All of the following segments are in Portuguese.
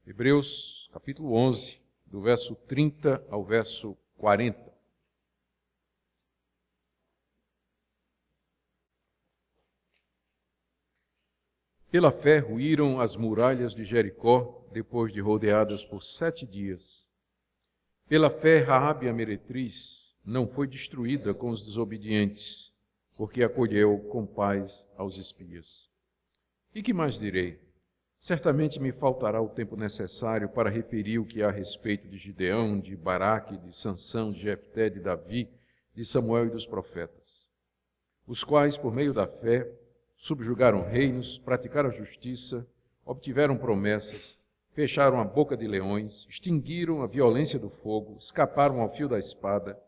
Hebreus, capítulo 11, do verso 30 ao verso 40. Pela fé ruíram as muralhas de Jericó, depois de rodeadas por 7 dias. Pela fé, Raabe a meretriz não foi destruída com os desobedientes, porque acolheu com paz aos espias. E que mais direi? Certamente me faltará o tempo necessário para referir o que há a respeito de Gideão, de Baraque, de Sansão, de Jefté, de Davi, de Samuel e dos profetas, os quais, por meio da fé, subjugaram reinos, praticaram a justiça, obtiveram promessas, fecharam a boca de leões, extinguiram a violência do fogo, escaparam ao fio da espada,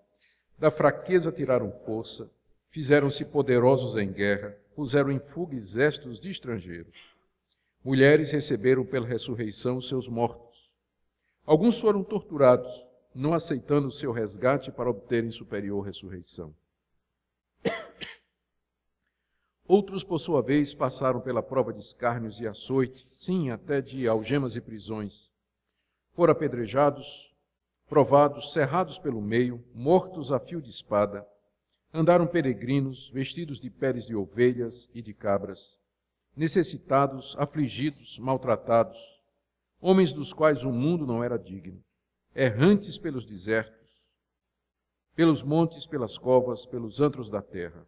da fraqueza tiraram força, fizeram-se poderosos em guerra, puseram em fuga exércitos de estrangeiros. Mulheres receberam pela ressurreição seus mortos. Alguns foram torturados, não aceitando o seu resgate para obterem superior ressurreição. Outros, por sua vez, passaram pela prova de escárnios e açoites, sim, até de algemas e prisões. Foram apedrejados, provados, cerrados pelo meio, mortos a fio de espada. Andaram peregrinos, vestidos de peles de ovelhas e de cabras, necessitados, afligidos, maltratados, homens dos quais o mundo não era digno, errantes pelos desertos, pelos montes, pelas covas, pelos antros da terra.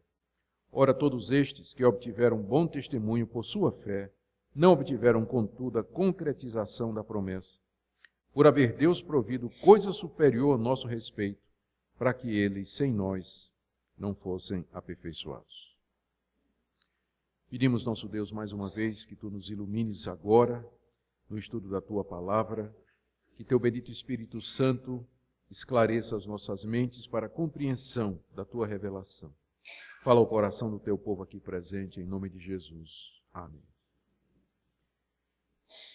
Ora, todos estes que obtiveram bom testemunho por sua fé, não obtiveram, contudo, a concretização da promessa, por haver Deus provido coisa superior a nosso respeito, para que eles, sem nós, não fossem aperfeiçoados. Pedimos, nosso Deus, mais uma vez, que Tu nos ilumines agora no estudo da Tua palavra, que Teu bendito Espírito Santo esclareça as nossas mentes para a compreensão da Tua revelação. Fala ao coração do Teu povo aqui presente, em nome de Jesus. Amém.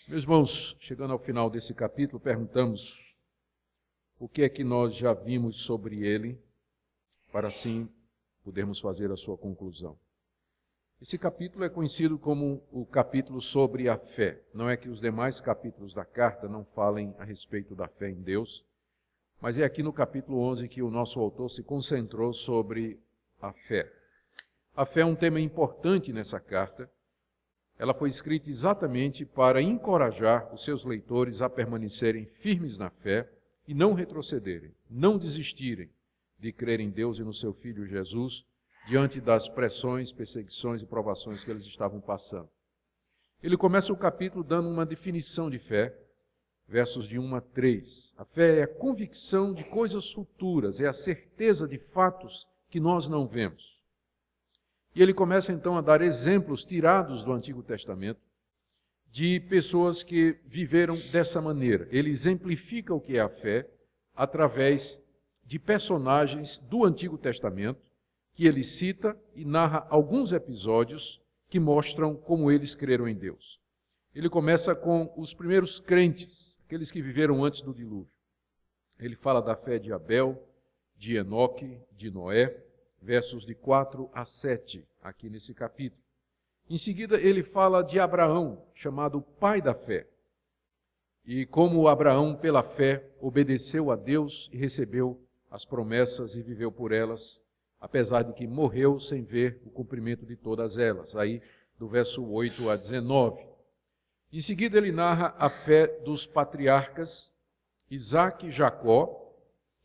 Meus irmãos, chegando ao final desse capítulo, perguntamos o que é que nós já vimos sobre ele, para assim podermos fazer a sua conclusão. Esse capítulo é conhecido como o capítulo sobre a fé. Não é que os demais capítulos da carta não falem a respeito da fé em Deus, mas é aqui no capítulo 11 que o nosso autor se concentrou sobre a fé. A fé é um tema importante nessa carta. Ela foi escrita exatamente para encorajar os seus leitores a permanecerem firmes na fé e não retrocederem, não desistirem de crer em Deus e no seu Filho Jesus, diante das pressões, perseguições e provações que eles estavam passando. Ele começa o capítulo dando uma definição de fé, versos de 1 a 3. A fé é a convicção de coisas futuras, é a certeza de fatos que nós não vemos. E ele começa então a dar exemplos tirados do Antigo Testamento de pessoas que viveram dessa maneira. Ele exemplifica o que é a fé através de personagens do Antigo Testamento, que ele cita e narra alguns episódios que mostram como eles creram em Deus. Ele começa com os primeiros crentes, aqueles que viveram antes do dilúvio. Ele fala da fé de Abel, de Enoque, de Noé, versos de 4 a 7, aqui nesse capítulo. Em seguida, ele fala de Abraão, chamado pai da fé, e como Abraão, pela fé, obedeceu a Deus e recebeu as promessas e viveu por elas, apesar de que morreu sem ver o cumprimento de todas elas, aí do verso 8 a 19. Em seguida, ele narra a fé dos patriarcas Isaque e Jacó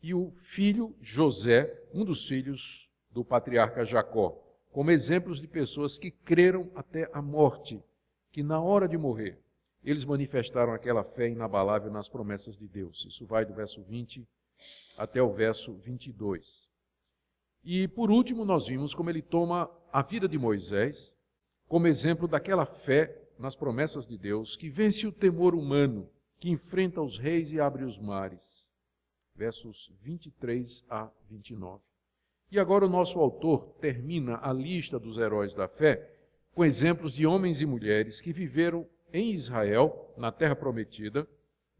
e o filho José, um dos filhos do patriarca Jacó, como exemplos de pessoas que creram até a morte, que na hora de morrer, eles manifestaram aquela fé inabalável nas promessas de Deus. Isso vai do verso 20 até o verso 22. E, por último, nós vimos como ele toma a vida de Moisés como exemplo daquela fé nas promessas de Deus que vence o temor humano, que enfrenta os reis e abre os mares. Versos 23 a 29. E agora o nosso autor termina a lista dos heróis da fé com exemplos de homens e mulheres que viveram em Israel, na terra prometida,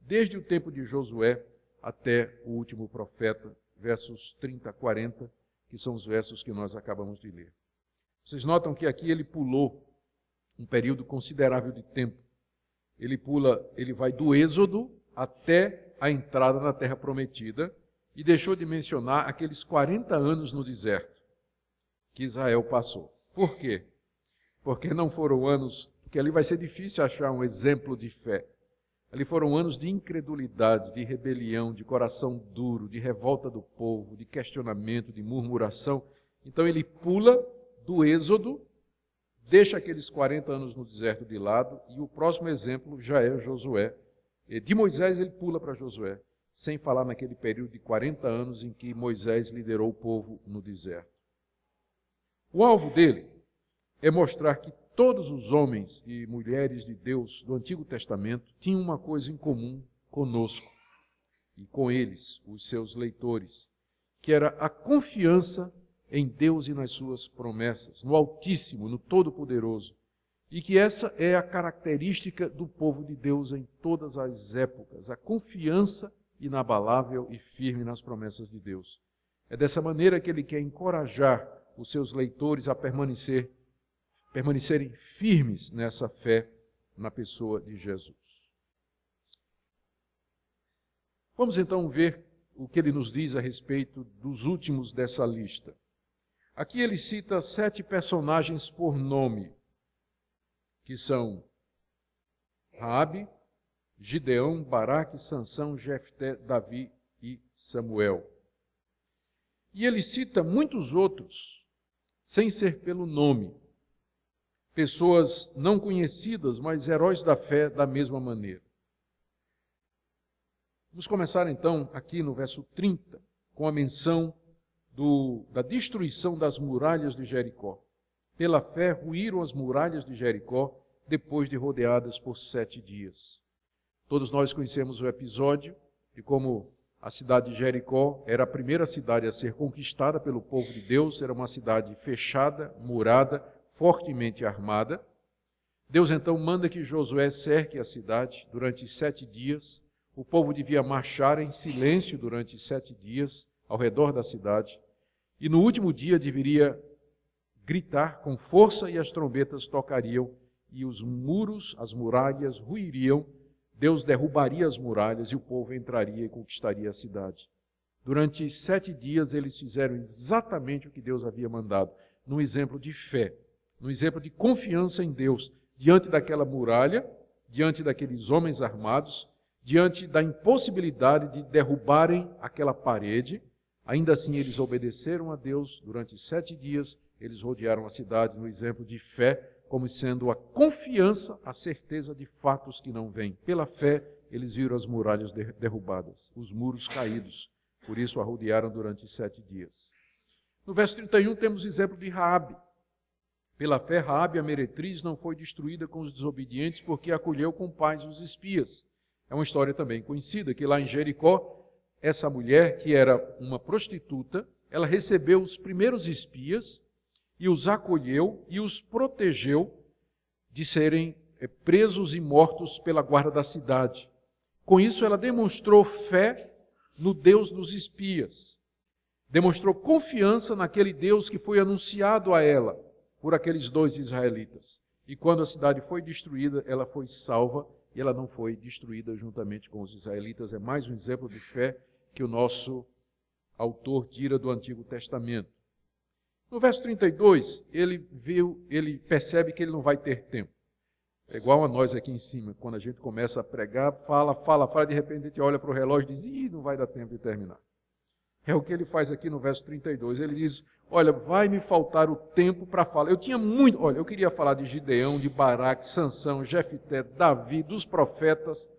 desde o tempo de Josué até o último profeta, versos 30 a 40, que são os versos que nós acabamos de ler. Vocês notam que aqui ele pulou um período considerável de tempo. ele vai do Êxodo até a entrada na Terra Prometida e deixou de mencionar aqueles 40 anos no deserto que Israel passou. Por quê? Porque não foram anos, porque ali vai ser difícil achar um exemplo de fé. Ali foram anos de incredulidade, de rebelião, de coração duro, de revolta do povo, de questionamento, de murmuração. Então ele pula do Êxodo, deixa aqueles 40 anos no deserto de lado, e o próximo exemplo já é Josué. De Moisés ele pula para Josué, sem falar naquele período de 40 anos em que Moisés liderou o povo no deserto. O alvo dele é mostrar que todos os homens e mulheres de Deus do Antigo Testamento tinham uma coisa em comum conosco e com eles, os seus leitores, que era a confiança em Deus e nas suas promessas, no Altíssimo, no Todo-Poderoso, e que essa é a característica do povo de Deus em todas as épocas, a confiança inabalável e firme nas promessas de Deus. É dessa maneira que ele quer encorajar os seus leitores a permanecerem firmes nessa fé na pessoa de Jesus. Vamos então ver o que ele nos diz a respeito dos últimos dessa lista. Aqui ele cita 7 personagens por nome, que são Raabe, Gideão, Baraque, Sansão, Jefté, Davi e Samuel. E ele cita muitos outros, sem ser pelo nome. Pessoas não conhecidas, mas heróis da fé da mesma maneira. Vamos começar então aqui no verso 30, com a menção da destruição das muralhas de Jericó. Pela fé ruíram as muralhas de Jericó, depois de rodeadas por 7 dias. Todos nós conhecemos o episódio de como a cidade de Jericó era a primeira cidade a ser conquistada pelo povo de Deus, era uma cidade fechada, murada, fortemente armada. Deus então manda que Josué cerque a cidade durante 7 dias. O povo devia marchar em silêncio durante 7 dias ao redor da cidade. E no último dia deveria gritar com força e as trombetas tocariam e os muros, as muralhas ruiriam. Deus derrubaria as muralhas e o povo entraria e conquistaria a cidade. Durante 7 dias eles fizeram exatamente o que Deus havia mandado, num exemplo de fé, num exemplo de confiança em Deus, diante daquela muralha, diante daqueles homens armados, diante da impossibilidade de derrubarem aquela parede. Ainda assim eles obedeceram a Deus durante 7 dias, eles rodearam a cidade no exemplo de fé, como sendo a confiança, a certeza de fatos que não vêm. Pela fé, eles viram as muralhas derrubadas, os muros caídos, por isso a rodearam durante 7 dias. No verso 31 temos o exemplo de Raabe. Pela fé, Raabe, a meretriz, não foi destruída com os desobedientes, porque acolheu com paz os espias. É uma história também conhecida, que lá em Jericó, essa mulher, que era uma prostituta, ela recebeu os primeiros espias e os acolheu e os protegeu de serem presos e mortos pela guarda da cidade. Com isso, ela demonstrou fé no Deus dos espias. Demonstrou confiança naquele Deus que foi anunciado a ela por aqueles 2 israelitas. E quando a cidade foi destruída, ela foi salva e ela não foi destruída juntamente com os israelitas. É mais um exemplo de fé que o nosso autor tira do Antigo Testamento. No verso 32, ele percebe que ele não vai ter tempo. É igual a nós aqui em cima, quando a gente começa a pregar, fala, de repente a gente olha para o relógio e diz, não vai dar tempo de terminar. É o que ele faz aqui no verso 32. Ele diz, olha, vai me faltar o tempo para falar. Eu queria falar de Gideão, de Baraque, Sansão, Jefté, Davi, dos profetas.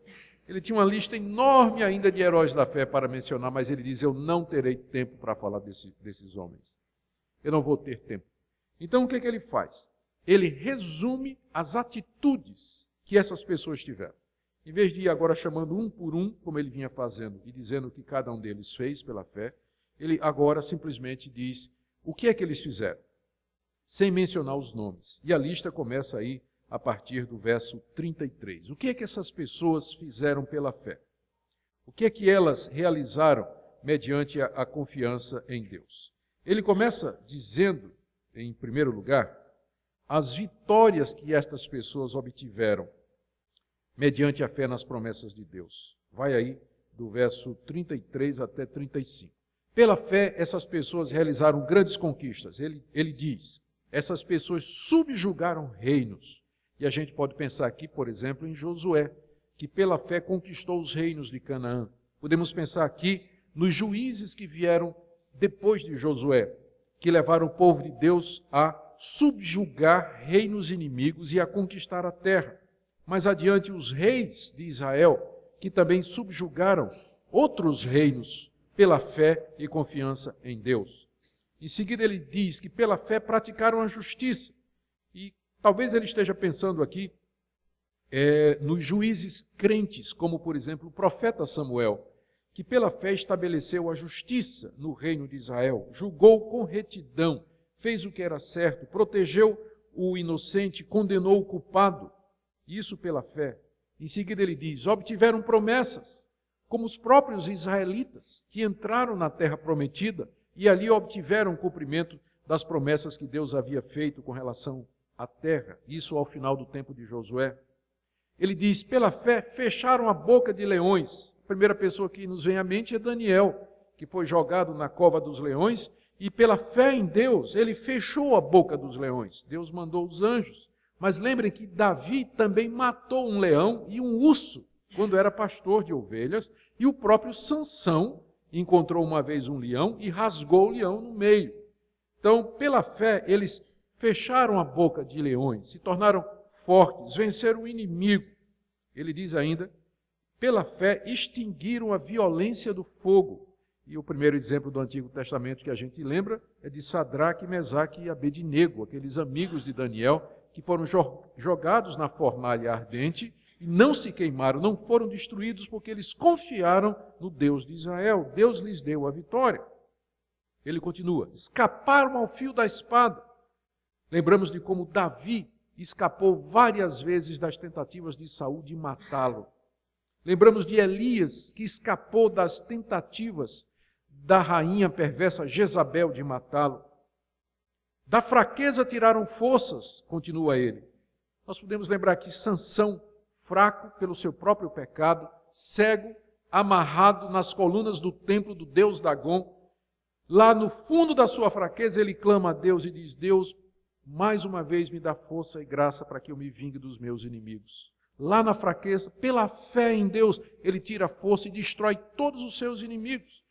Ele tinha uma lista enorme ainda de heróis da fé para mencionar, mas ele diz, eu não terei tempo para falar desses homens. Eu não vou ter tempo. Então o que ele faz? Ele resume as atitudes que essas pessoas tiveram. Em vez de ir agora chamando um por um, como ele vinha fazendo, e dizendo o que cada um deles fez pela fé, ele agora simplesmente diz o que é que eles fizeram, sem mencionar os nomes. E a lista começa aí a partir do verso 33. O que é que essas pessoas fizeram pela fé? O que é que elas realizaram mediante a confiança em Deus? Ele começa dizendo, em primeiro lugar, as vitórias que estas pessoas obtiveram mediante a fé nas promessas de Deus. Vai aí do verso 33 até 35. Pela fé, essas pessoas realizaram grandes conquistas. Ele diz, essas pessoas subjugaram reinos. E a gente pode pensar aqui, por exemplo, em Josué, que pela fé conquistou os reinos de Canaã. Podemos pensar aqui nos juízes que vieram depois de Josué, que levaram o povo de Deus a subjugar reinos inimigos e a conquistar a terra. Mais adiante, os reis de Israel, que também subjugaram outros reinos pela fé e confiança em Deus. Em seguida, ele diz que pela fé praticaram a justiça. E talvez ele esteja pensando aqui nos juízes crentes, como, por exemplo, o profeta Samuel, que pela fé estabeleceu a justiça no reino de Israel, julgou com retidão, fez o que era certo, protegeu o inocente, condenou o culpado, isso pela fé. Em seguida ele diz, obtiveram promessas, como os próprios israelitas, que entraram na terra prometida e ali obtiveram o cumprimento das promessas que Deus havia feito com relação à terra, isso ao final do tempo de Josué. Ele diz, pela fé fecharam a boca de leões. A primeira pessoa que nos vem à mente é Daniel, que foi jogado na cova dos leões, e pela fé em Deus, ele fechou a boca dos leões. Deus mandou os anjos. Mas lembrem que Davi também matou um leão e um urso, quando era pastor de ovelhas, e o próprio Sansão encontrou uma vez um leão e rasgou o leão no meio. Então, pela fé, eles fecharam a boca de leões, se tornaram fortes, venceram o inimigo. Ele diz ainda, pela fé extinguiram a violência do fogo. E o primeiro exemplo do Antigo Testamento que a gente lembra é de Sadraque, Mesaque e Abednego, aqueles amigos de Daniel que foram jogados na fornalha ardente e não se queimaram, não foram destruídos porque eles confiaram no Deus de Israel. Deus lhes deu a vitória. Ele continua, escaparam ao fio da espada. Lembramos de como Davi escapou várias vezes das tentativas de Saul de matá-lo. Lembramos de Elias, que escapou das tentativas da rainha perversa Jezabel de matá-lo. Da fraqueza tiraram forças, continua ele. Nós podemos lembrar que Sansão, fraco pelo seu próprio pecado, cego, amarrado nas colunas do templo do deus Dagom, lá no fundo da sua fraqueza ele clama a Deus e diz, Deus, mais uma vez me dá força e graça para que eu me vingue dos meus inimigos. Lá na fraqueza, pela fé em Deus, ele tira força e destrói todos os seus inimigos.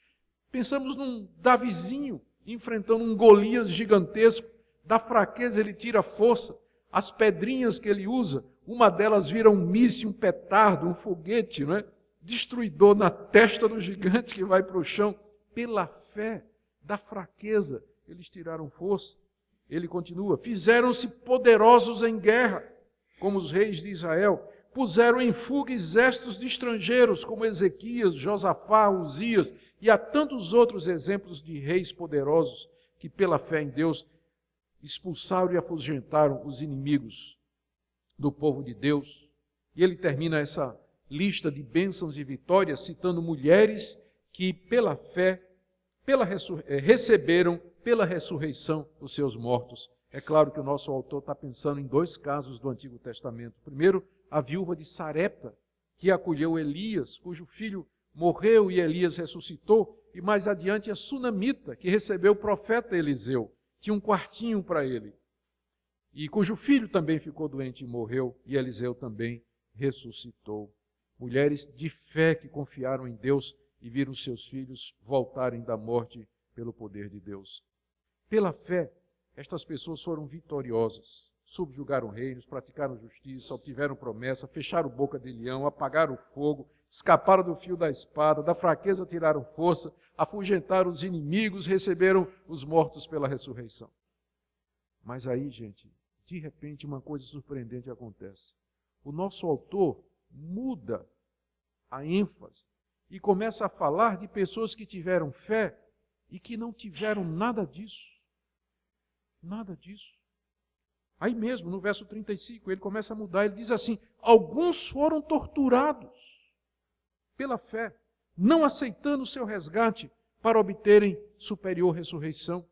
Pensamos num Davizinho enfrentando um Golias gigantesco. Da fraqueza ele tira força. As pedrinhas que ele usa, uma delas vira um míssil, um petardo, um foguete, não é? Destruidor na testa do gigante que vai para o chão. Pela fé, da fraqueza, eles tiraram força. Ele continua, fizeram-se poderosos em guerra, como os reis de Israel, puseram em fuga exércitos de estrangeiros, como Ezequias, Josafá, Uzias, e há tantos outros exemplos de reis poderosos que, pela fé em Deus, expulsaram e afugentaram os inimigos do povo de Deus. E ele termina essa lista de bênçãos e vitórias citando mulheres que, pela fé, receberam pela ressurreição os seus mortos. É claro que o nosso autor está pensando em dois casos do Antigo Testamento. Primeiro, a viúva de Sarepta, que acolheu Elias, cujo filho morreu e Elias ressuscitou, e mais adiante a sunamita, que recebeu o profeta Eliseu, tinha um quartinho para ele, e cujo filho também ficou doente e morreu, e Eliseu também ressuscitou. Mulheres de fé que confiaram em Deus e viram seus filhos voltarem da morte pelo poder de Deus. Pela fé, estas pessoas foram vitoriosas, subjugaram reinos, praticaram justiça, obtiveram promessa, fecharam boca de leão, apagaram o fogo, escaparam do fio da espada, da fraqueza tiraram força, afugentaram os inimigos, receberam os mortos pela ressurreição. Mas aí, gente, de repente uma coisa surpreendente acontece. O nosso autor muda a ênfase e começa a falar de pessoas que tiveram fé e que não tiveram nada disso. Nada disso. Aí mesmo, no verso 35, ele começa a mudar, ele diz assim, alguns foram torturados pela fé, não aceitando o seu resgate para obterem superior ressurreição.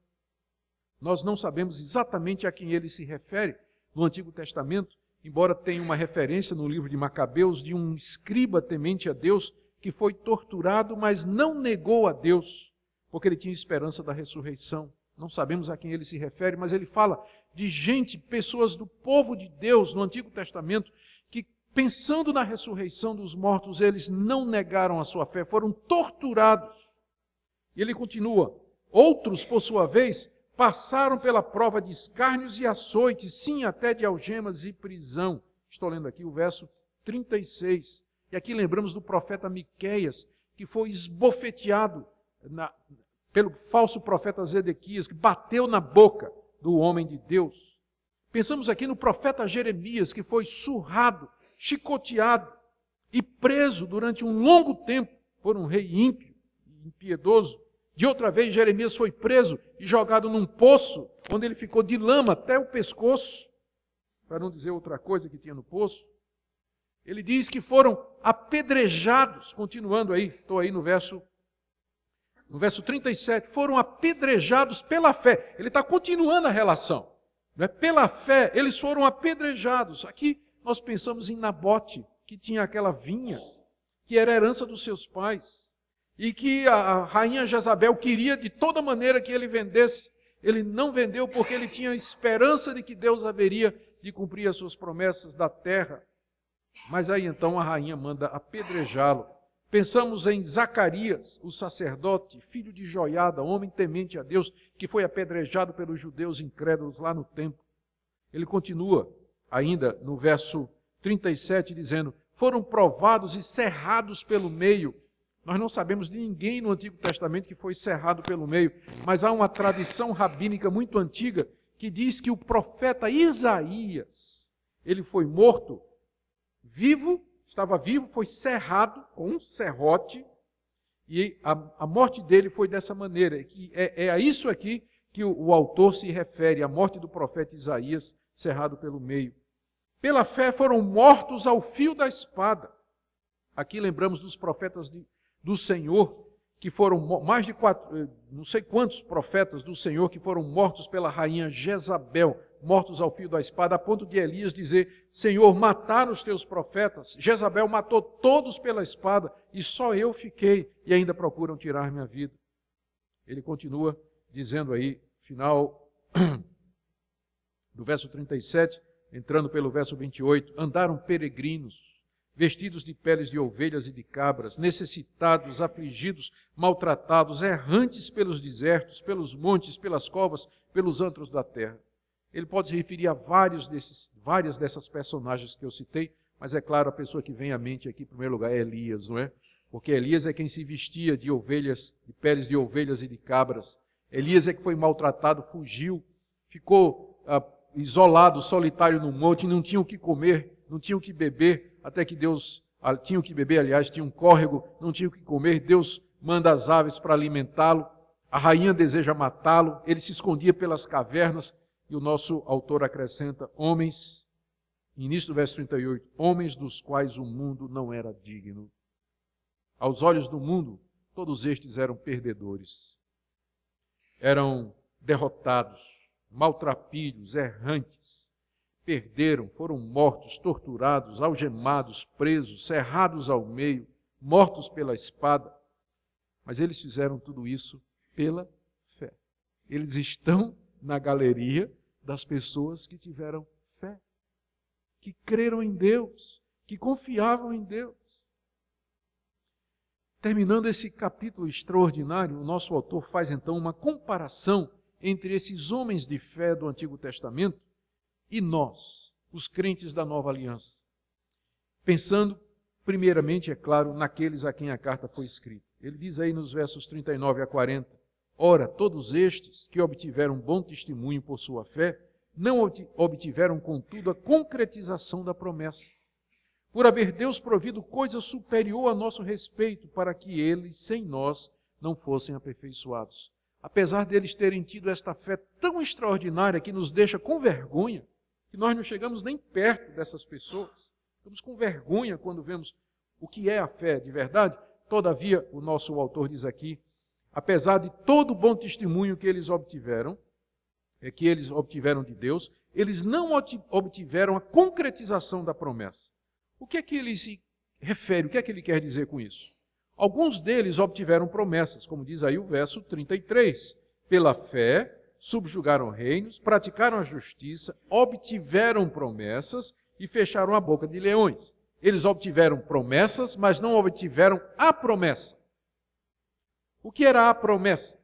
Nós não sabemos exatamente a quem ele se refere no Antigo Testamento, embora tenha uma referência no livro de Macabeus de um escriba temente a Deus que foi torturado, mas não negou a Deus, porque ele tinha esperança da ressurreição. Não sabemos a quem ele se refere, mas ele fala de gente, pessoas do povo de Deus no Antigo Testamento, que pensando na ressurreição dos mortos, eles não negaram a sua fé, foram torturados. E ele continua, outros, por sua vez, passaram pela prova de escárnios e açoites, sim, até de algemas e prisão. Estou lendo aqui o verso 36. E aqui lembramos do profeta Miqueias, que foi esbofeteado pelo falso profeta Zedequias, que bateu na boca do homem de Deus. Pensamos aqui no profeta Jeremias, que foi surrado, chicoteado e preso durante um longo tempo por um rei ímpio e impiedoso. De outra vez, Jeremias foi preso e jogado num poço, onde ele ficou de lama até o pescoço, para não dizer outra coisa que tinha no poço. Ele diz que foram apedrejados, continuando aí, estou aí no verso 37, foram apedrejados pela fé. Ele está continuando a relação. Né? Pela fé, eles foram apedrejados. Aqui nós pensamos em Nabote, que tinha aquela vinha, que era herança dos seus pais, e que a rainha Jezabel queria de toda maneira que ele vendesse. Ele não vendeu porque ele tinha esperança de que Deus haveria de cumprir as suas promessas da terra. Mas aí então a rainha manda apedrejá-lo. Pensamos em Zacarias, o sacerdote, filho de Joiada, homem temente a Deus, que foi apedrejado pelos judeus incrédulos lá no templo. Ele continua ainda no verso 37 dizendo, foram provados e cerrados pelo meio. Nós não sabemos de ninguém no Antigo Testamento que foi cerrado pelo meio, mas há uma tradição rabínica muito antiga que diz que o profeta Isaías, ele foi morto, estava vivo, foi cerrado com um serrote, e a morte dele foi dessa maneira. É a isso aqui que o autor se refere, a morte do profeta Isaías, cerrado pelo meio. Pela fé foram mortos ao fio da espada. Aqui lembramos dos profetas do Senhor, que foram mais de não sei quantos profetas do Senhor que foram mortos pela rainha Jezabel, mortos ao fio da espada, a ponto de Elias dizer, Senhor, mataram os teus profetas, Jezabel matou todos pela espada, e só eu fiquei, e ainda procuram tirar minha vida. Ele continua dizendo aí, final do verso 37, entrando pelo verso 28, andaram peregrinos, vestidos de peles de ovelhas e de cabras, necessitados, afligidos, maltratados, errantes pelos desertos, pelos montes, pelas covas, pelos antros da terra. Ele pode se referir a várias dessas personagens que eu citei, mas é claro, a pessoa que vem à mente aqui, em primeiro lugar, é Elias, não é? Porque Elias é quem se vestia de ovelhas, de peles de ovelhas e de cabras. Elias é que foi maltratado, fugiu, ficou isolado, solitário no monte, não tinha o que comer, não tinha o que beber, até que Deus, tinha o que beber, aliás, tinha um córrego, não tinha o que comer, Deus manda as aves para alimentá-lo, a rainha deseja matá-lo, ele se escondia pelas cavernas, e o nosso autor acrescenta, homens, início do verso 38, homens dos quais o mundo não era digno. Aos olhos do mundo, todos estes eram perdedores, eram derrotados, maltrapilhos, errantes, perderam, foram mortos, torturados, algemados, presos, cerrados ao meio, mortos pela espada. Mas eles fizeram tudo isso pela fé. Eles estão na galeria das pessoas que tiveram fé, que creram em Deus, que confiavam em Deus. Terminando esse capítulo extraordinário, o nosso autor faz então uma comparação entre esses homens de fé do Antigo Testamento e nós, os crentes da Nova Aliança. Pensando, primeiramente, é claro, naqueles a quem a carta foi escrita. Ele diz aí nos versos 39 a 40, ora, todos estes que obtiveram bom testemunho por sua fé, não obtiveram, contudo, a concretização da promessa, por haver Deus provido coisa superior a nosso respeito, para que eles, sem nós, não fossem aperfeiçoados. Apesar deles terem tido esta fé tão extraordinária que nos deixa com vergonha, que nós não chegamos nem perto dessas pessoas, ficamos com vergonha quando vemos o que é a fé de verdade. Todavia, o nosso autor diz aqui, apesar de todo o bom testemunho que eles obtiveram de Deus, eles não obtiveram a concretização da promessa. O que é que ele se refere? O que é que ele quer dizer com isso? Alguns deles obtiveram promessas, como diz aí o verso 33. Pela fé, subjugaram reinos, praticaram a justiça, obtiveram promessas e fecharam a boca de leões. Eles obtiveram promessas, mas não obtiveram a promessa. O que era a promessa?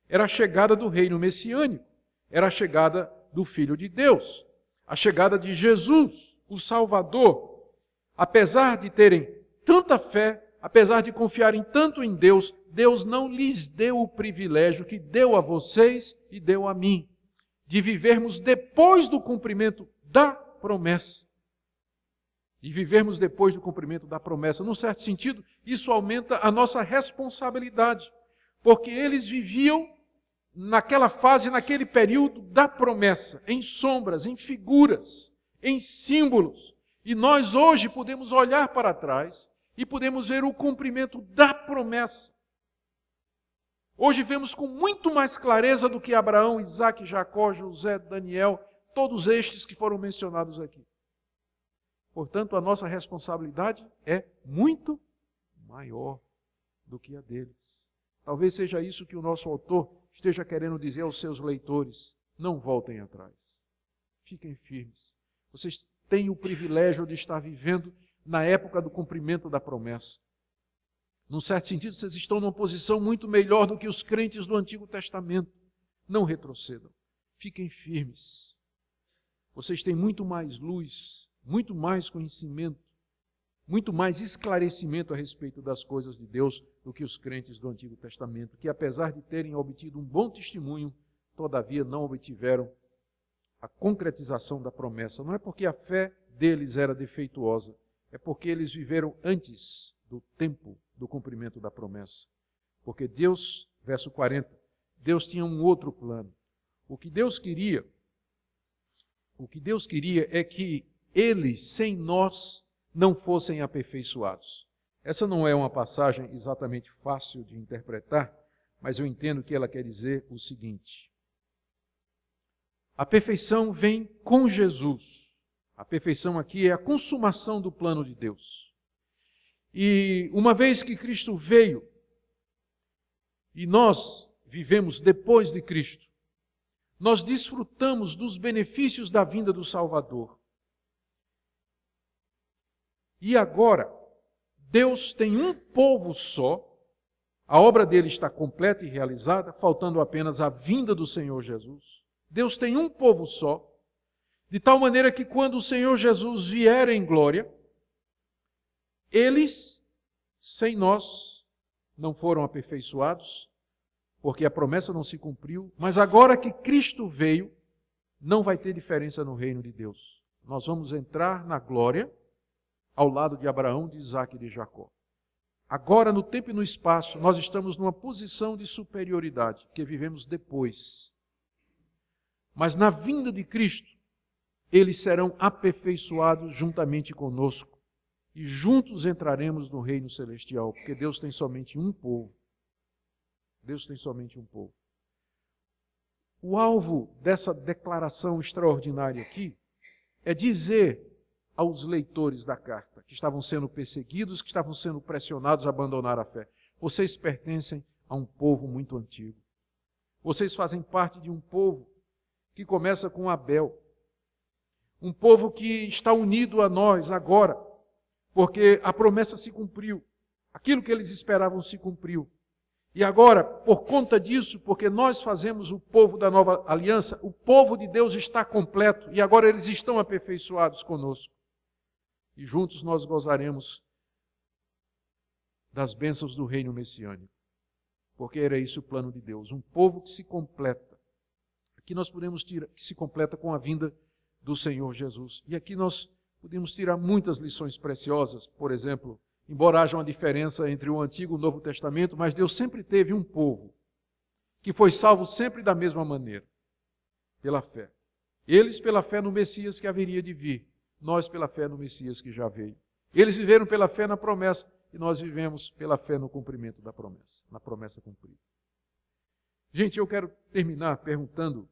Era a chegada do reino messiânico, era a chegada do Filho de Deus, a chegada de Jesus, o Salvador. Apesar de terem tanta fé, apesar de confiarem tanto em Deus, Deus não lhes deu o privilégio que deu a vocês e deu a mim, de vivermos depois do cumprimento da promessa. E vivermos depois do cumprimento da promessa. Num certo sentido, isso aumenta a nossa responsabilidade, porque eles viviam naquela fase, naquele período da promessa, em sombras, em figuras, em símbolos. E nós hoje podemos olhar para trás e podemos ver o cumprimento da promessa. Hoje vemos com muito mais clareza do que Abraão, Isaque, Jacó, José, Daniel, todos estes que foram mencionados aqui. Portanto, a nossa responsabilidade é muito maior do que a deles. Talvez seja isso que o nosso autor esteja querendo dizer aos seus leitores. Não voltem atrás. Fiquem firmes. Vocês têm o privilégio de estar vivendo na época do cumprimento da promessa. Num certo sentido, vocês estão numa posição muito melhor do que os crentes do Antigo Testamento. Não retrocedam. Fiquem firmes. Vocês têm muito mais luz, muito mais conhecimento, muito mais esclarecimento a respeito das coisas de Deus do que os crentes do Antigo Testamento, que apesar de terem obtido um bom testemunho, todavia não obtiveram a concretização da promessa. Não é porque a fé deles era defeituosa, é porque eles viveram antes do tempo do cumprimento da promessa. Porque Deus, verso 40, Deus tinha um outro plano. O que Deus queria é que eles, sem nós, não fossem aperfeiçoados. Essa não é uma passagem exatamente fácil de interpretar, mas eu entendo que ela quer dizer o seguinte: a perfeição vem com Jesus. A perfeição aqui é a consumação do plano de Deus. E uma vez que Cristo veio, e nós vivemos depois de Cristo, nós desfrutamos dos benefícios da vinda do Salvador. E agora, Deus tem um povo só, a obra dele está completa e realizada, faltando apenas a vinda do Senhor Jesus. Deus tem um povo só, de tal maneira que quando o Senhor Jesus vier em glória, eles, sem nós, não foram aperfeiçoados, porque a promessa não se cumpriu, mas agora que Cristo veio, não vai ter diferença no reino de Deus. Nós vamos entrar na glória, ao lado de Abraão, de Isaque e de Jacó. Agora, no tempo e no espaço, nós estamos numa posição de superioridade, que vivemos depois. Mas na vinda de Cristo, eles serão aperfeiçoados juntamente conosco. E juntos entraremos no reino celestial, porque Deus tem somente um povo. Deus tem somente um povo. O alvo dessa declaração extraordinária aqui é dizer aos leitores da carta, que estavam sendo perseguidos, que estavam sendo pressionados a abandonar a fé: vocês pertencem a um povo muito antigo. Vocês fazem parte de um povo que começa com Abel. Um povo que está unido a nós agora, porque a promessa se cumpriu. Aquilo que eles esperavam se cumpriu. E agora, por conta disso, porque nós fazemos o povo da nova aliança, o povo de Deus está completo e agora eles estão aperfeiçoados conosco. E juntos nós gozaremos das bênçãos do reino messiânico. Porque era isso o plano de Deus, um povo que se completa. Aqui nós podemos tirar, que se completa com a vinda do Senhor Jesus. E aqui nós podemos tirar muitas lições preciosas. Por exemplo, embora haja uma diferença entre o Antigo e o Novo Testamento, mas Deus sempre teve um povo que foi salvo sempre da mesma maneira, pela fé. Eles pela fé no Messias que haveria de vir, nós pela fé no Messias que já veio. Eles viveram pela fé na promessa e nós vivemos pela fé no cumprimento da promessa, na promessa cumprida. Gente, eu quero terminar perguntando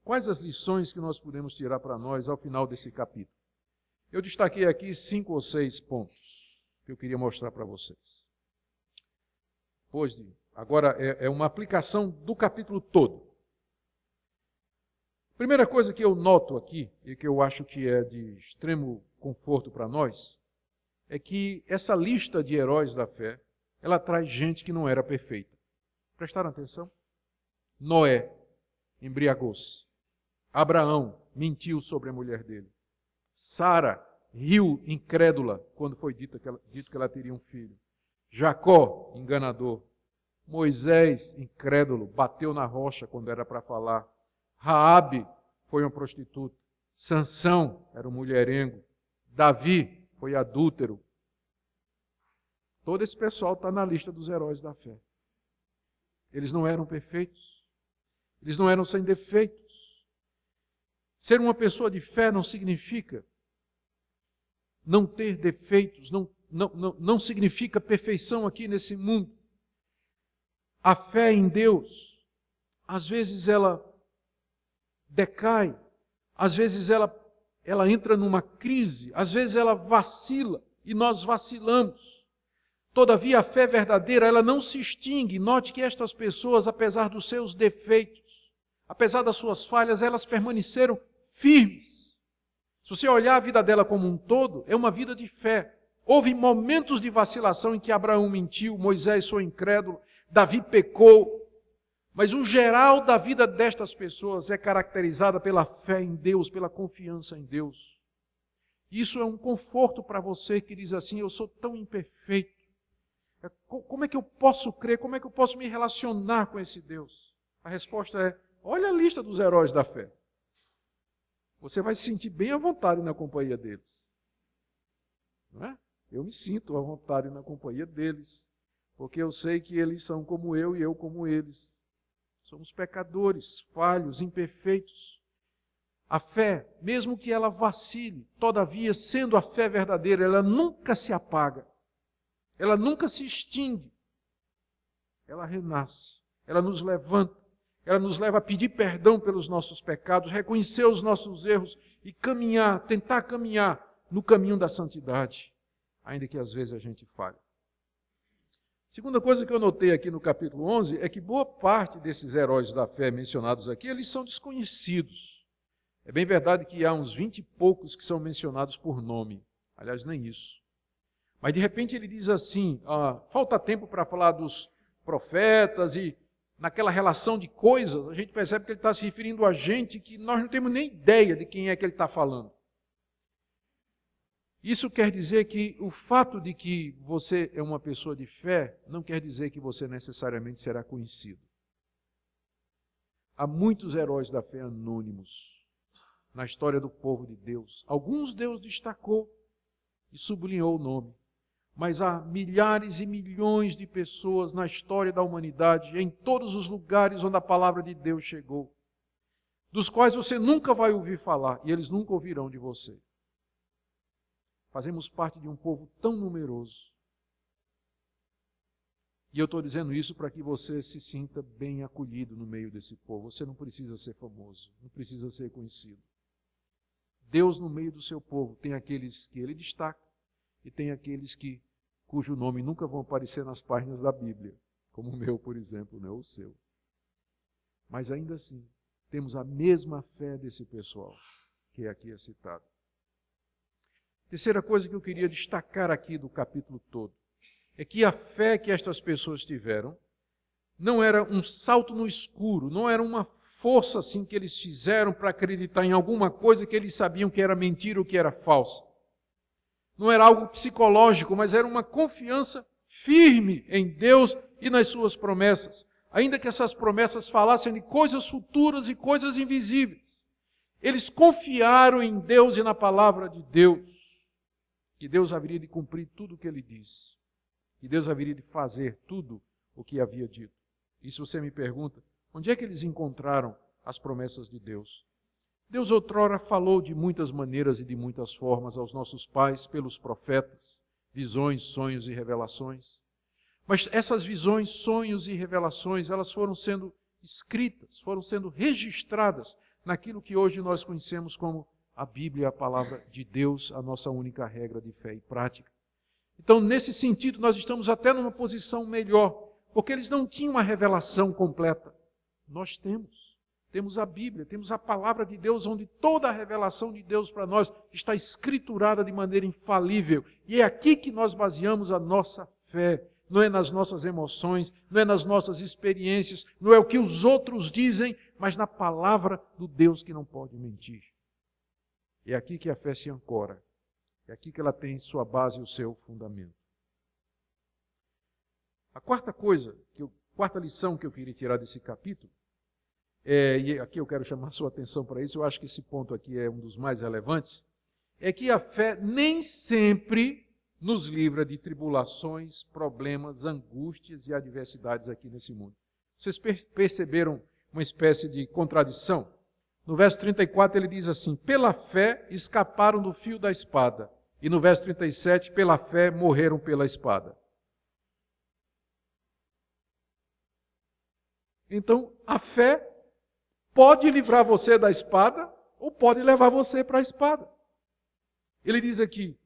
Quais as lições que nós podemos tirar para nós ao final desse capítulo? Eu destaquei aqui 5 ou 6 pontos que eu queria mostrar para vocês. Agora é uma aplicação do capítulo todo. Primeira coisa que eu noto aqui, e que eu acho que é de extremo conforto para nós, é que essa lista de heróis da fé, ela traz gente que não era perfeita. Prestaram atenção? Noé embriagou-se. Abraão mentiu sobre a mulher dele. Sara riu incrédula quando foi dito que ela teria um filho. Jacó, enganador. Moisés, incrédulo, bateu na rocha quando era para falar. Raabe foi uma prostituta. Sansão era um mulherengo. Davi foi adúltero. Todo esse pessoal está na lista dos heróis da fé. Eles não eram perfeitos. Eles não eram sem defeitos. Ser uma pessoa de fé não significa não ter defeitos, não significa perfeição aqui nesse mundo. A fé em Deus, às vezes ela decai, às vezes ela entra numa crise, às vezes ela vacila e nós vacilamos. Todavia a fé verdadeira, ela não se extingue. Note que estas pessoas, apesar dos seus defeitos, apesar das suas falhas, elas permaneceram firmes. Se você olhar a vida dela como um todo, é uma vida de fé. Houve momentos de vacilação em que Abraão mentiu, Moisés foi incrédulo, Davi pecou, mas o geral da vida destas pessoas é caracterizada pela fé em Deus, pela confiança em Deus. Isso é um conforto para você que diz assim, eu sou tão imperfeito. Como é que eu posso crer? Como é que eu posso me relacionar com esse Deus? A resposta é, olha a lista dos heróis da fé. Você vai se sentir bem à vontade na companhia deles. Não é? Eu me sinto à vontade na companhia deles, porque eu sei que eles são como eu e eu como eles. Somos pecadores, falhos, imperfeitos. A fé, mesmo que ela vacile, todavia, sendo a fé verdadeira, ela nunca se apaga. Ela nunca se extingue. Ela renasce, ela nos levanta. Ela nos leva a pedir perdão pelos nossos pecados, reconhecer os nossos erros e caminhar, tentar caminhar no caminho da santidade, ainda que às vezes a gente falhe. Segunda coisa que eu notei aqui no capítulo 11 é que boa parte desses heróis da fé mencionados aqui, eles são desconhecidos. É bem verdade que há uns 20 e poucos que são mencionados por nome. Aliás, nem isso. Mas de repente ele diz assim, falta tempo para falar dos profetas e naquela relação de coisas, a gente percebe que ele está se referindo a gente que nós não temos nem ideia de quem é que ele está falando. Isso quer dizer que o fato de que você é uma pessoa de fé não quer dizer que você necessariamente será conhecido. Há muitos heróis da fé anônimos na história do povo de Deus. Alguns Deus destacou e sublinhou o nome. Mas há milhares e milhões de pessoas na história da humanidade, em todos os lugares onde a palavra de Deus chegou, dos quais você nunca vai ouvir falar e eles nunca ouvirão de você. Fazemos parte de um povo tão numeroso. E eu estou dizendo isso para que você se sinta bem acolhido no meio desse povo. Você não precisa ser famoso, não precisa ser conhecido. Deus no meio do seu povo tem aqueles que ele destaca e tem aqueles cujo nome nunca vão aparecer nas páginas da Bíblia, como o meu, por exemplo, não o seu. Mas ainda assim, temos a mesma fé desse pessoal, que aqui é citado. Terceira coisa que eu queria destacar aqui do capítulo todo, é que a fé que estas pessoas tiveram não era um salto no escuro, não era uma força assim que eles fizeram para acreditar em alguma coisa que eles sabiam que era mentira ou que era falsa. Não era algo psicológico, mas era uma confiança firme em Deus e nas suas promessas. Ainda que essas promessas falassem de coisas futuras e coisas invisíveis. Eles confiaram em Deus e na palavra de Deus. Que Deus haveria de cumprir tudo o que Ele disse. Que Deus haveria de fazer tudo o que havia dito. E se você me pergunta, onde é que eles encontraram as promessas de Deus? Deus outrora falou de muitas maneiras e de muitas formas aos nossos pais pelos profetas, visões, sonhos e revelações. Mas essas visões, sonhos e revelações, elas foram sendo escritas, foram sendo registradas naquilo que hoje nós conhecemos como a Bíblia, a palavra de Deus, a nossa única regra de fé e prática. Então, nesse sentido, nós estamos até numa posição melhor, porque eles não tinham uma revelação completa. Nós temos. Temos a Bíblia, temos a palavra de Deus, onde toda a revelação de Deus para nós está escriturada de maneira infalível. E é aqui que nós baseamos a nossa fé. Não é nas nossas emoções, não é nas nossas experiências, não é o que os outros dizem, mas na palavra do Deus que não pode mentir. É aqui que a fé se ancora. É aqui que ela tem sua base e o seu fundamento. A quarta lição que eu queria tirar desse capítulo, e aqui eu quero chamar a sua atenção para isso, eu acho que esse ponto aqui é um dos mais relevantes, é que a fé nem sempre nos livra de tribulações, problemas, angústias e adversidades aqui nesse mundo. Vocês perceberam uma espécie de contradição? No verso 34 ele diz assim, pela fé escaparam do fio da espada. E no verso 37, pela fé morreram pela espada. Então, a fé pode livrar você da espada ou pode levar você para a espada. Ele diz aqui,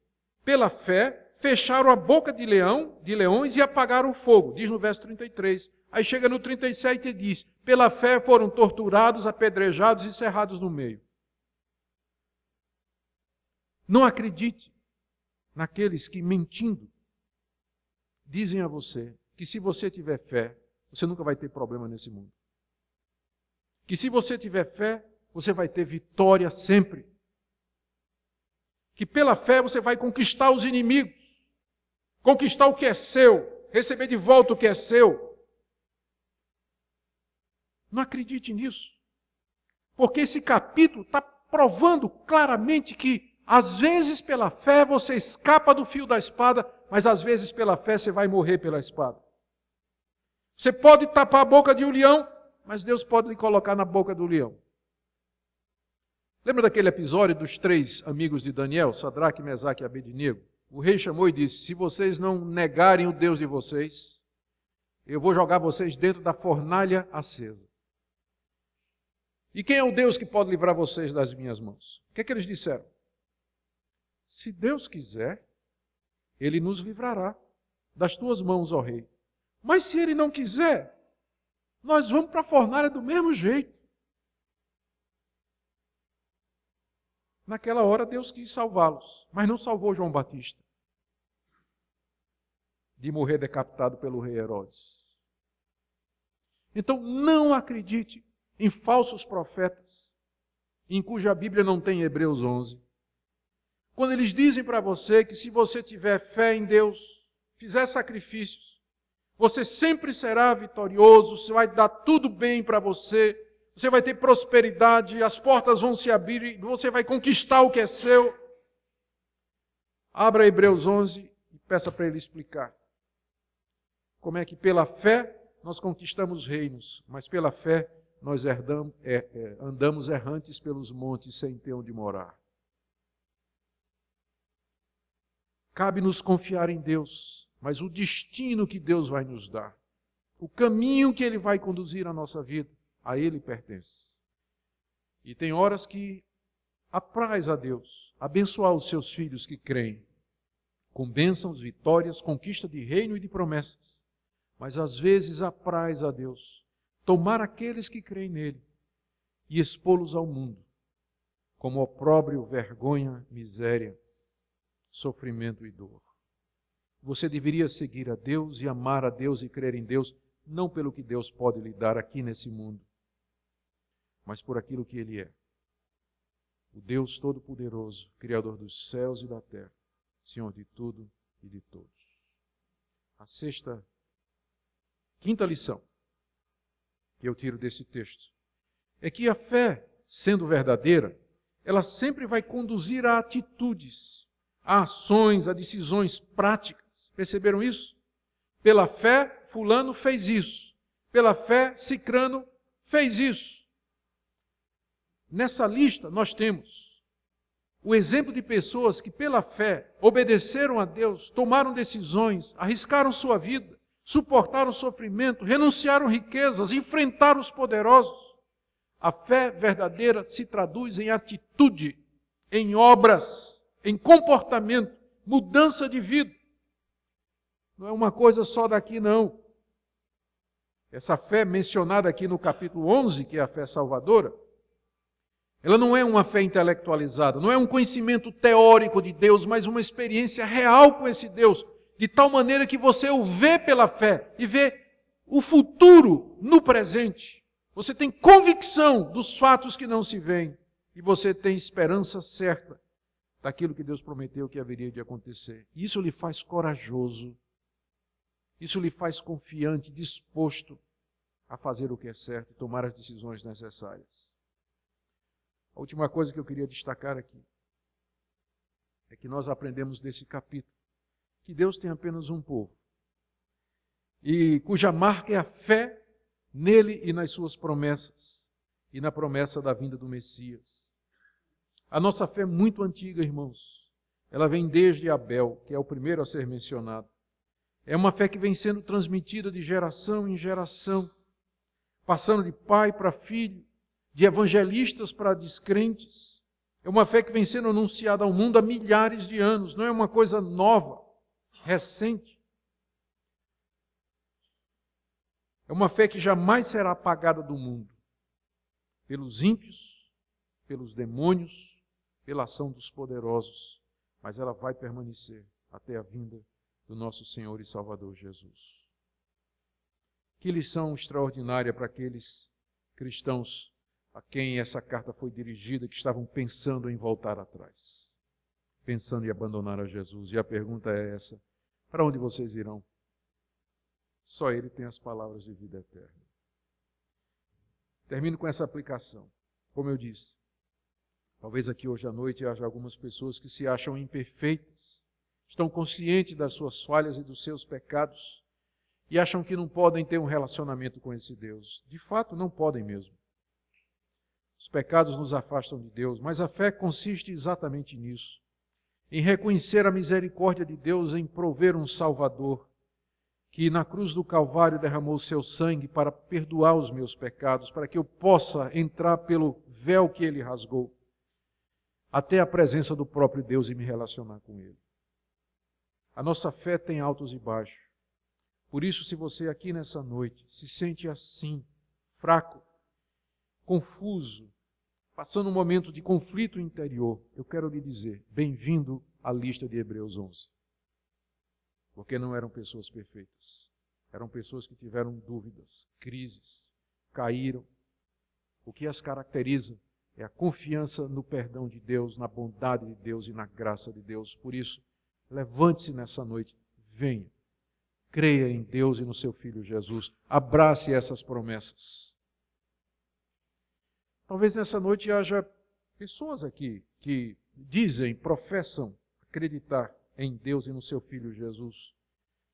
pela fé, fecharam a boca de leões e apagaram o fogo, diz no verso 33. Aí chega no 37 e diz, pela fé foram torturados, apedrejados e cerrados no meio. Não acredite naqueles que, mentindo, dizem a você que se você tiver fé, você nunca vai ter problema nesse mundo. Que se você tiver fé, você vai ter vitória sempre. Que pela fé você vai conquistar os inimigos, conquistar o que é seu, receber de volta o que é seu. Não acredite nisso, porque esse capítulo está provando claramente que às vezes pela fé você escapa do fio da espada, mas às vezes pela fé você vai morrer pela espada. Você pode tapar a boca de um leão, mas Deus pode lhe colocar na boca do leão. Lembra daquele episódio dos 3 amigos de Daniel, Sadraque, Mesaque e Abednego? O rei chamou e disse, se vocês não negarem o Deus de vocês, eu vou jogar vocês dentro da fornalha acesa. E quem é o Deus que pode livrar vocês das minhas mãos? O que é que eles disseram? Se Deus quiser, Ele nos livrará das tuas mãos, ó rei. Mas se Ele não quiser, nós vamos para a fornalha do mesmo jeito. Naquela hora Deus quis salvá-los, mas não salvou João Batista de morrer decapitado pelo rei Herodes. Então não acredite em falsos profetas, em cuja Bíblia não tem Hebreus 11. Quando eles dizem para você que se você tiver fé em Deus, fizer sacrifícios, você sempre será vitorioso, você vai dar tudo bem para você, você vai ter prosperidade, as portas vão se abrir, você vai conquistar o que é seu. Abra Hebreus 11 e peça para ele explicar como é que pela fé nós conquistamos reinos, mas pela fé nós andamos errantes pelos montes sem ter onde morar. Cabe-nos confiar em Deus, mas o destino que Deus vai nos dar, o caminho que Ele vai conduzir a nossa vida, a Ele pertence. E tem horas que apraz a Deus abençoar os seus filhos que creem, com bênçãos, vitórias, conquista de reino e de promessas. Mas às vezes apraz a Deus tomar aqueles que creem nele e expô-los ao mundo, como opróbrio, vergonha, miséria, sofrimento e dor. Você deveria seguir a Deus e amar a Deus e crer em Deus, não pelo que Deus pode lhe dar aqui nesse mundo, mas por aquilo que Ele é. O Deus Todo-Poderoso, Criador dos céus e da terra, Senhor de tudo e de todos. A quinta lição que eu tiro desse texto é que a fé, sendo verdadeira, ela sempre vai conduzir a atitudes, a ações, a decisões práticas. Perceberam isso? Pela fé, fulano fez isso. Pela fé, cicrano fez isso. Nessa lista nós temos o exemplo de pessoas que pela fé obedeceram a Deus, tomaram decisões, arriscaram sua vida, suportaram sofrimento, renunciaram riquezas, enfrentaram os poderosos. A fé verdadeira se traduz em atitude, em obras, em comportamento, mudança de vida. Não é uma coisa só daqui, não. Essa fé mencionada aqui no capítulo 11, que é a fé salvadora, ela não é uma fé intelectualizada, não é um conhecimento teórico de Deus, mas uma experiência real com esse Deus, de tal maneira que você o vê pela fé e vê o futuro no presente. Você tem convicção dos fatos que não se veem e você tem esperança certa daquilo que Deus prometeu que haveria de acontecer. Isso lhe faz corajoso, isso lhe faz confiante, disposto a fazer o que é certo e tomar as decisões necessárias. A última coisa que eu queria destacar aqui é que nós aprendemos desse capítulo que Deus tem apenas um povo e cuja marca é a fé nele e nas suas promessas e na promessa da vinda do Messias. A nossa fé é muito antiga, irmãos. Ela vem desde Abel, que é o primeiro a ser mencionado. É uma fé que vem sendo transmitida de geração em geração, passando de pai para filho, de evangelistas para descrentes. É uma fé que vem sendo anunciada ao mundo há milhares de anos, não é uma coisa nova, recente. É uma fé que jamais será apagada do mundo, pelos ímpios, pelos demônios, pela ação dos poderosos, mas ela vai permanecer até a vinda do nosso Senhor e Salvador Jesus. Que lição extraordinária para aqueles cristãos a quem essa carta foi dirigida, que estavam pensando em voltar atrás, pensando em abandonar a Jesus. E a pergunta é essa: para onde vocês irão? Só Ele tem as palavras de vida eterna. Termino com essa aplicação. Como eu disse, talvez aqui hoje à noite haja algumas pessoas que se acham imperfeitas, estão conscientes das suas falhas e dos seus pecados e acham que não podem ter um relacionamento com esse Deus. De fato, não podem mesmo. Os pecados nos afastam de Deus, mas a fé consiste exatamente nisso, em reconhecer a misericórdia de Deus em prover um Salvador, que na cruz do Calvário derramou o seu sangue para perdoar os meus pecados, para que eu possa entrar pelo véu que Ele rasgou, até a presença do próprio Deus e me relacionar com Ele. A nossa fé tem altos e baixos. Por isso, se você aqui nessa noite se sente assim, fraco, confuso, passando um momento de conflito interior, eu quero lhe dizer, bem-vindo à lista de Hebreus 11. Porque não eram pessoas perfeitas. Eram pessoas que tiveram dúvidas, crises, caíram. O que as caracteriza é a confiança no perdão de Deus, na bondade de Deus e na graça de Deus. Por isso, levante-se nessa noite, venha, creia em Deus e no seu Filho Jesus, abrace essas promessas. Talvez nessa noite haja pessoas aqui que dizem, professam acreditar em Deus e no seu Filho Jesus.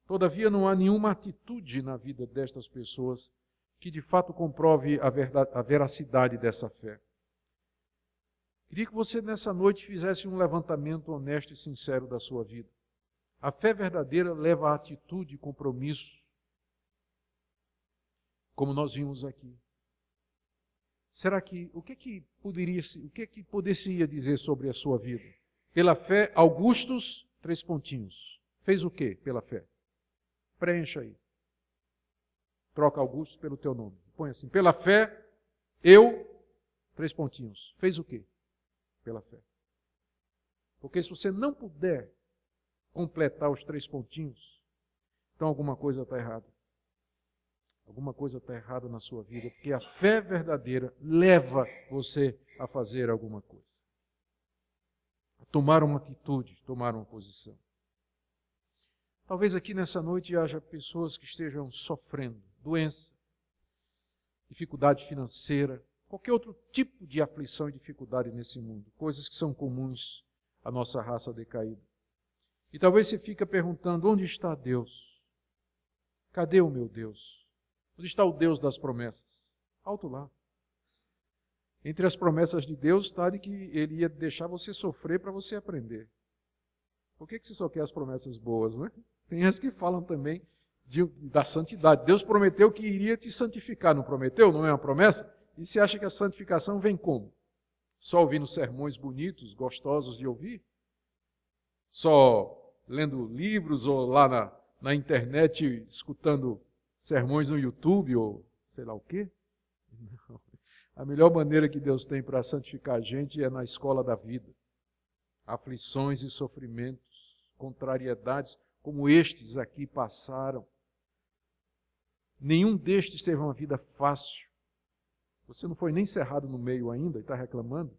Todavia não há nenhuma atitude na vida destas pessoas que de fato comprove a veracidade dessa fé. Queria que você nessa noite fizesse um levantamento honesto e sincero da sua vida. A fé verdadeira leva a atitude e compromisso, como nós vimos aqui. Será que, o que poderia dizer sobre a sua vida? Pela fé, Augustus, 3 pontinhos. Fez o quê pela fé? Preencha aí. Troca Augustus pelo teu nome. Põe assim, pela fé, eu, 3 pontinhos. Fez o quê pela fé? Porque se você não puder completar os 3 pontinhos, então alguma coisa está errada. Alguma coisa está errada na sua vida, porque a fé verdadeira leva você a fazer alguma coisa. A tomar uma atitude, tomar uma posição. Talvez aqui nessa noite haja pessoas que estejam sofrendo doença, dificuldade financeira, qualquer outro tipo de aflição e dificuldade nesse mundo, coisas que são comuns à nossa raça decaída. E talvez você fique perguntando, onde está Deus? Cadê o meu Deus? Onde está o Deus das promessas? Alto lá. Entre as promessas de Deus está de que Ele ia deixar você sofrer para você aprender. Por que você só quer as promessas boas, não é? Tem as que falam também da santidade. Deus prometeu que iria te santificar, não prometeu? Não é uma promessa? E você acha que a santificação vem como? Só ouvindo sermões bonitos, gostosos de ouvir? Só lendo livros ou lá na internet escutando sermões no YouTube ou sei lá o quê? Não. A melhor maneira que Deus tem para santificar a gente é na escola da vida. Aflições e sofrimentos, contrariedades como estes aqui passaram. Nenhum destes teve uma vida fácil. Você não foi nem cerrado no meio ainda e está reclamando?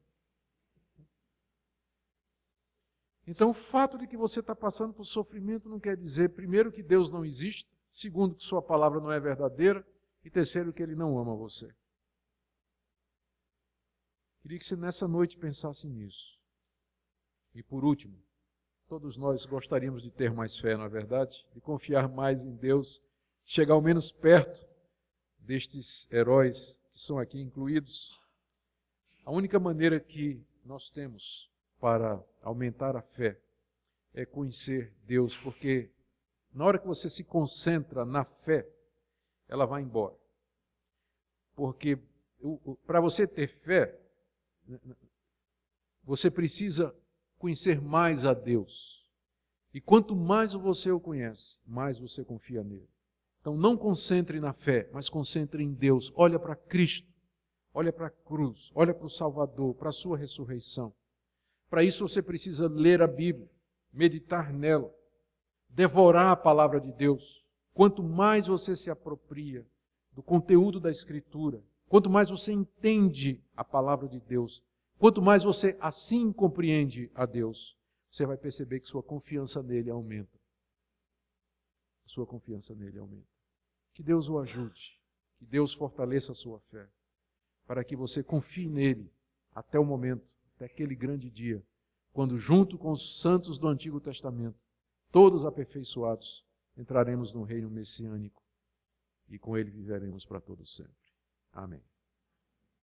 Então, o fato de que você está passando por sofrimento não quer dizer, primeiro, que Deus não existe, segundo, que sua palavra não é verdadeira, e terceiro, que Ele não ama você. Queria que você nessa noite pensasse nisso. E por último, todos nós gostaríamos de ter mais fé, não é verdade? De confiar mais em Deus, chegar ao menos perto destes heróis que são aqui incluídos. A única maneira que nós temos para aumentar a fé é conhecer Deus, porque na hora que você se concentra na fé, ela vai embora. Porque para você ter fé, você precisa conhecer mais a Deus. E quanto mais você o conhece, mais você confia nele. Então não concentre na fé, mas concentre em Deus. Olha para Cristo, olha para a cruz, olha para o Salvador, para a sua ressurreição. Para isso você precisa ler a Bíblia, meditar nela, devorar a palavra de Deus. Quanto mais você se apropria do conteúdo da Escritura, quanto mais você entende a palavra de Deus, quanto mais você assim compreende a Deus, você vai perceber que sua confiança nele aumenta. Sua confiança nele aumenta. Que Deus o ajude, que Deus fortaleça a sua fé, para que você confie nele até o momento, até aquele grande dia, quando junto com os santos do Antigo Testamento, todos aperfeiçoados, entraremos no reino messiânico e com ele viveremos para todo sempre. Amém.